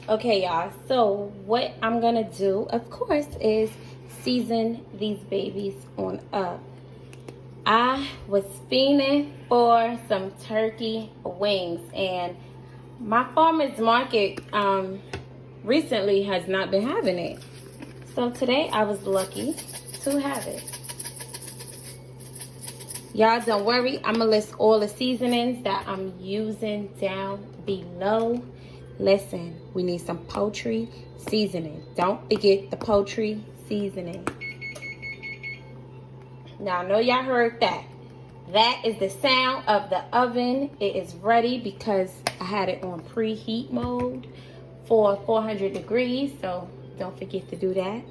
Okay, y'all, so what I'm gonna do, of course, is season these babies on up. I was fiending for some turkey wings, and my farmer's market recently has not been having it. So today I was lucky to have it. Y'all don't worry, I'm gonna list all the seasonings that I'm using down below. Listen, we need some poultry seasoning. Don't forget the poultry seasoning. Now I know y'all heard that. That is the sound of the oven. It is ready because I had it on preheat mode for 400 degrees. So don't forget to do that.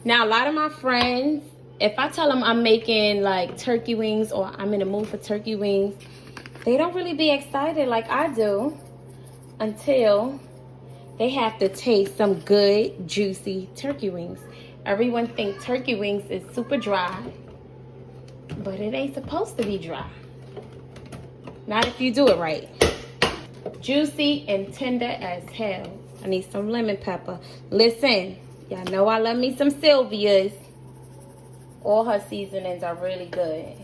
Now, a lot of my friends, if I tell them I'm making like turkey wings or I'm in the mood for turkey wings, they don't really be excited like I do until they have to taste some good, juicy turkey wings. Everyone thinks turkey wings is super dry, but it ain't supposed to be dry. Not if you do it right. Juicy and tender as hell. I need some lemon pepper. Listen, y'all know I love me some Sylvia's. All her seasonings are really good.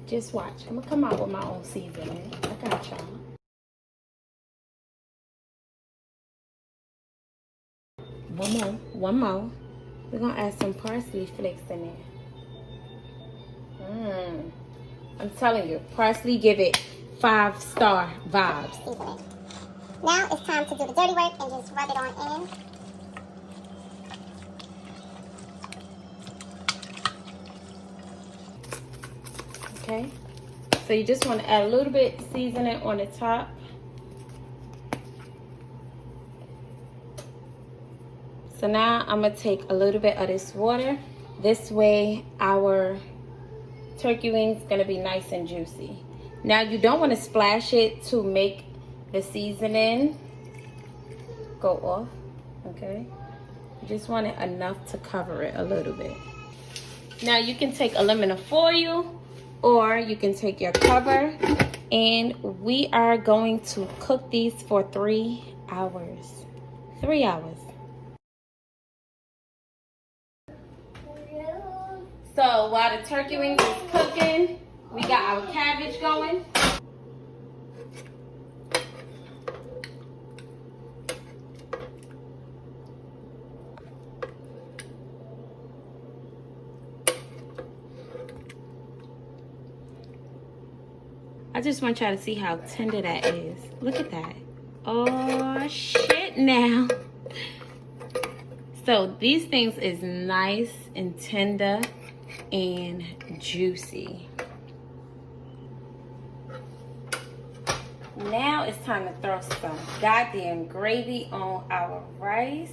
Just watch. I'm gonna come out with my own seasoning. I got y'all. One more. We're gonna add some parsley flakes in there. I'm telling you, parsley give it 5-star vibes. Seasoning. Now it's time to do the dirty work and just rub it on in. Okay, so you just want to add a little bit seasoning on the top. So now I'm gonna take a little bit of this water. This way our turkey wings gonna be nice and juicy. Now you don't want to splash it to make the seasoning go off, okay? You just want it enough to cover it a little bit. Now you can take aluminum foil or you can take your cover, and we are going to cook these for 3 hours. 3 hours. So while the turkey wings is cooking, we got our cabbage going. I just want y'all to see how tender that is. Look at that. Oh shit now. So these things is nice and tender and juicy. Now it's time to throw some goddamn gravy on our rice.